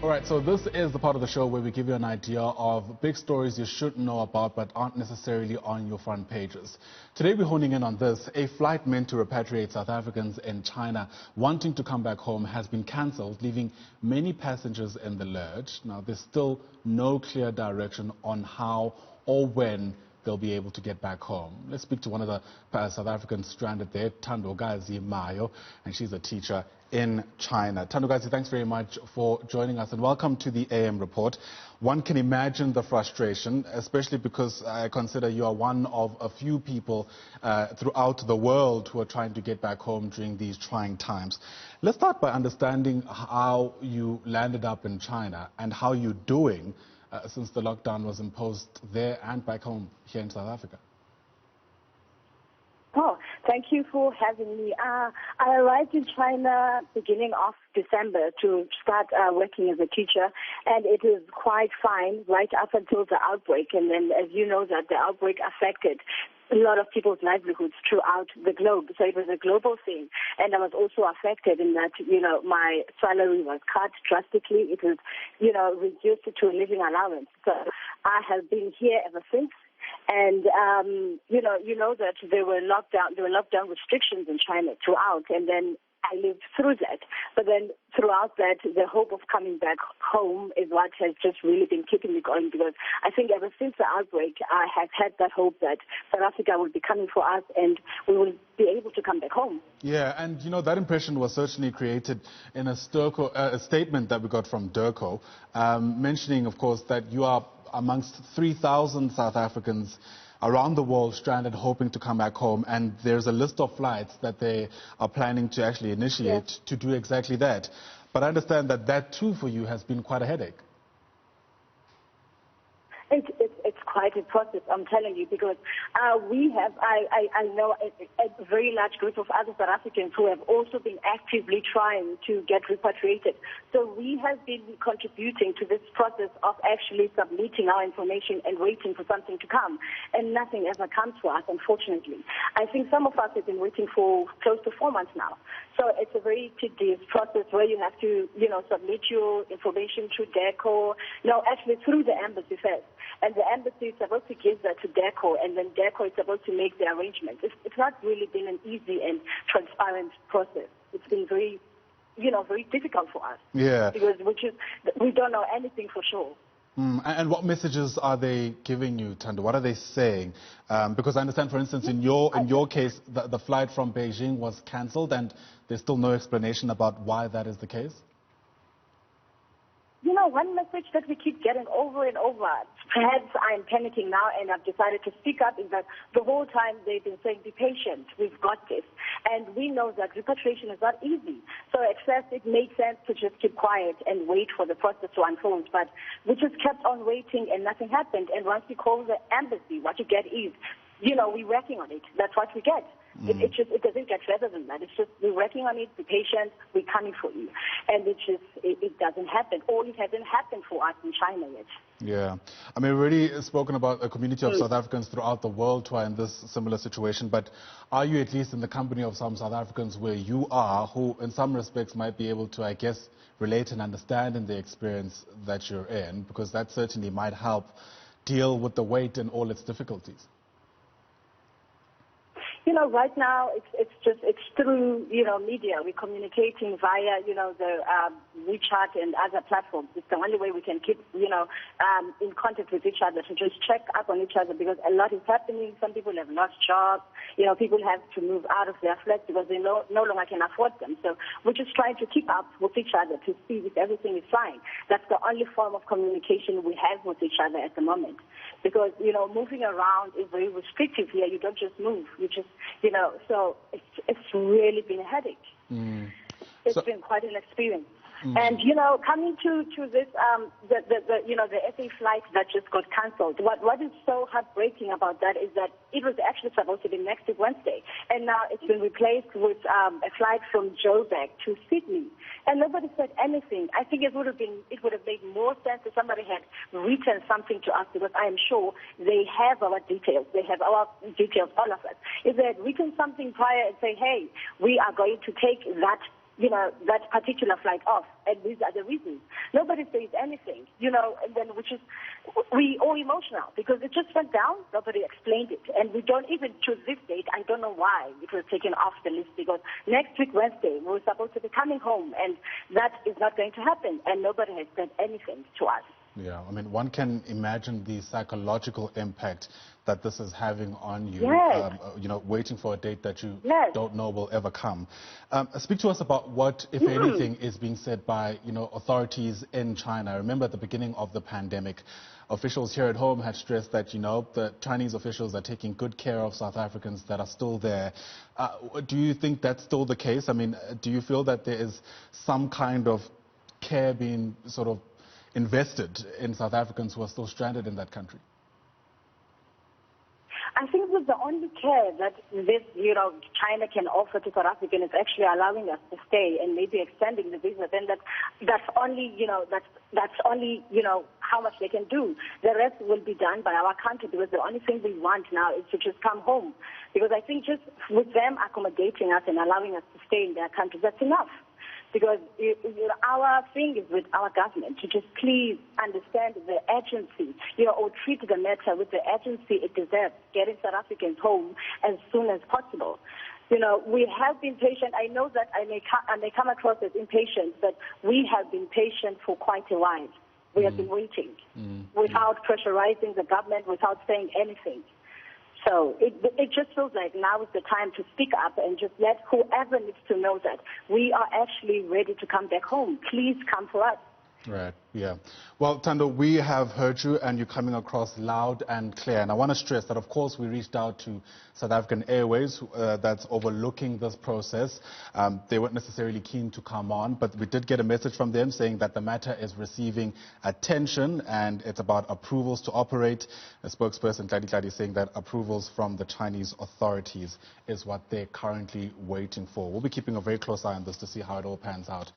All right, so this is the part of the show where we give you an idea of big stories you should know about but aren't necessarily on your front pages. Today we're honing in on this. A flight meant to repatriate South Africans in China wanting to come back home has been cancelled, leaving many passengers in the lurch. Now, there's still no clear direction on how or when they'll be able to get back home. Let's speak to one of the South Africans stranded there, Thandokazi Mayo, and she's a teacher in China. Thandokazi, thanks very much for joining us and welcome to the AM report. One can imagine the frustration, especially because I consider you are one of a few people throughout the world who are trying to get back home during these trying times. Let's start by understanding how you landed up in China and how you're doing since the lockdown was imposed there and back home here in South Africa. Oh, thank you for having me. I arrived in China beginning of December to start working as a teacher, and it is quite fine right up until the outbreak. And then, as you know, that the outbreak affected a lot of people's livelihoods throughout the globe. So it was a global thing. And I was also affected in that, my salary was cut drastically. It was, reduced to a living allowance. So I have been here ever since. And, you know that there were lockdown restrictions in China throughout. And then I lived through that. But then throughout that, the hope of coming back home is what has just really been keeping me going, because I think ever since the outbreak, I have had that hope that South Africa will be coming for us and we will be able to come back home. Yeah, and that impression was certainly created in a statement that we got from DIRCO, mentioning, of course, that you are amongst 3,000 South Africans around the world stranded, hoping to come back home, and there's a list of flights that they are planning to actually initiate to do exactly that. But I understand that too for you has been quite a headache. It's quite a process, I'm telling you, because I know a very large group of other South Africans who have also been actively trying to get repatriated. So we have been contributing to this process of actually submitting our information and waiting for something to come. And nothing ever comes for us, unfortunately. I think some of us have been waiting for close to 4 months now. So it's a very tedious process where you have to, submit your information through DIRCO. No, actually through the embassy first. And the embassy is supposed to give that to DIRCO, and then DIRCO is supposed to make the arrangements. It's not really been an easy and transparent process. It's been very, very difficult for us. Yeah. Because we don't know anything for sure. And what messages are they giving you, Thando? What are they saying? Because I understand, for instance, in your case, the flight from Beijing was cancelled, and there's still no explanation about why that is the case. One message that we keep getting over and over, perhaps I'm panicking now and I've decided to speak up, is that the whole time they've been saying, be patient, we've got this. And we know that repatriation is not easy. So at first it made sense to just keep quiet and wait for the process to unfold. But we just kept on waiting and nothing happened. And once we call the embassy, what you get is, we're working on it. That's what we get. It doesn't get further than that. It's just, we're working on it, be patient, we're coming for you. And it doesn't happen. Or it hasn't happened for us in China yet. Yeah. I mean, we've already spoken about a community of South Africans throughout the world who are in this similar situation, but are you at least in the company of some South Africans where you are, who in some respects might be able to, I guess, relate and understand in the experience that you're in, because that certainly might help deal with the weight and all its difficulties? Right now it's through, media. We're communicating via, the WeChat and other platforms. It's the only way we can keep, in contact with each other, to just check up on each other, because a lot is happening. Some people have lost jobs. People have to move out of their flats because they no longer can afford them. So we're just trying to keep up with each other to see if everything is fine. That's the only form of communication we have with each other at the moment. Because, moving around is very restrictive here. You don't just move. You just, so it's really been a headache. It's been quite an experience. And, coming to this, the SA flight that just got cancelled, what is so heartbreaking about that is that it was actually supposed to be next week, Wednesday. And now it's been replaced with a flight from Joburg to Sydney. And nobody said anything. I think it would have made more sense if somebody had written something to us, because I am sure they have our details. They have our details, all of us. If they had written something prior and say, hey, we are going to take that that particular flight off, and these are the reasons. Nobody says anything, and then we all emotional because it just went down. Nobody explained it, and we don't even choose this date. I don't know why it was taken off the list, because next week, Wednesday, we were supposed to be coming home, and that is not going to happen, and nobody has said anything to us. Yeah, I mean, one can imagine the psychological impact that this is having on you, yes. Waiting for a date that you yes. don't know will ever come. Speak to us about what, if anything, is being said by, authorities in China. I remember at the beginning of the pandemic, officials here at home had stressed that, the Chinese officials are taking good care of South Africans that are still there. Do you think that's still the case? I mean, do you feel that there is some kind of care being sort of invested in South Africans who are still stranded in that country? I think that the only care that this, China can offer to South Africans is actually allowing us to stay and maybe extending the visa. Then that's only, that's only, how much they can do. The rest will be done by our country, because the only thing we want now is to just come home. Because I think just with them accommodating us and allowing us to stay in their country, that's enough. Because our thing is with our government to just please understand the urgency, or treat the matter with the urgency it deserves, getting South Africans home as soon as possible. We have been patient. I know that I may come across as impatient, but we have been patient for quite a while. We have been waiting without pressurizing the government, without saying anything. So it just feels like now is the time to speak up and just let whoever needs to know that we are actually ready to come back home. Please come for us. Right, yeah. Well, Thando, we have heard you, and you're coming across loud and clear. And I want to stress that, of course, we reached out to South African Airways, that's overlooking this process. They weren't necessarily keen to come on, but we did get a message from them saying that the matter is receiving attention, and it's about approvals to operate. A spokesperson, Tladi, saying that approvals from the Chinese authorities is what they're currently waiting for. We'll be keeping a very close eye on this to see how it all pans out.